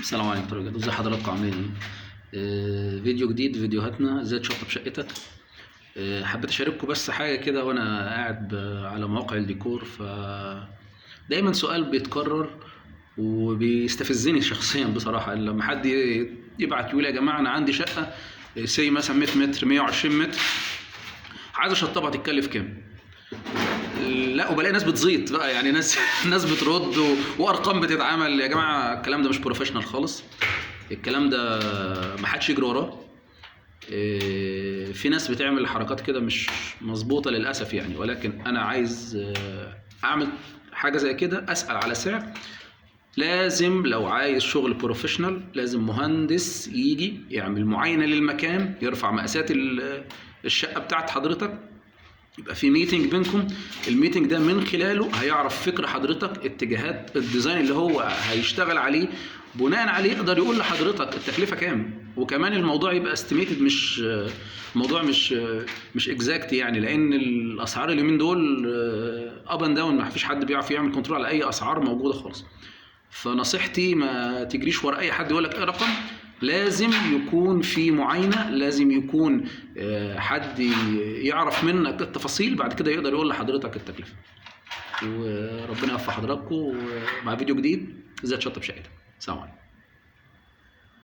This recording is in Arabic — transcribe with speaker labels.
Speaker 1: السلام عليكم ورحمة الله وبركاته. ازي حضراتكم عاملين ايه؟ فيديو جديد، فيديوهاتنا ازاي تشطب شقتك. حبيت اشارككم بس حاجة كده وانا قاعد على مواقع الديكور. دايما سؤال بيتكرر وبيستفزني شخصيا بصراحة، لما حد يبعت يقول يا جماعة انا عندي شقة سي مثلا 100 متر 120 متر عايز اشطبها، تتكلف كام؟ لا، وبلاقي ناس بتزيط بقى، يعني ناس بترد وارقام بتتعمل. يا جماعه الكلام ده مش بروفيشنال خالص، الكلام ده ما حدش يجري وراه. في ناس بتعمل حركات كده مش مظبوطه للاسف يعني، ولكن انا عايز اعمل حاجه زي كده اسال على سعر. لازم لو عايز شغل بروفيشنال لازم مهندس يجي يعمل معاينه للمكان، يرفع مقاسات الشقه بتاعت حضرتك، يبقى في ميتنج بينكم. الميتنج ده من خلاله هيعرف فكر حضرتك، اتجاهات الديزاين اللي هو هيشتغل عليه، بناء عليه يقدر يقول لحضرتك التكلفه كام. وكمان الموضوع يبقى استيميتد، مش موضوع مش اكزاكت يعني، لان الاسعار اليومين دول اب اند داون، ما فيش حد بيعرف يعمل كنترول على اي اسعار موجوده خالص. فنصيحتي ما تجريش ورا اي حد يقول لك ايه رقم، لازم يكون في معاينه، لازم يكون حد يعرف منك التفاصيل، بعد كده يقدر يقول لحضرتك التكلفه. وربنا يوفق حضراتكم مع فيديو جديد ازاي تشطب شقتك. سلام عليكم.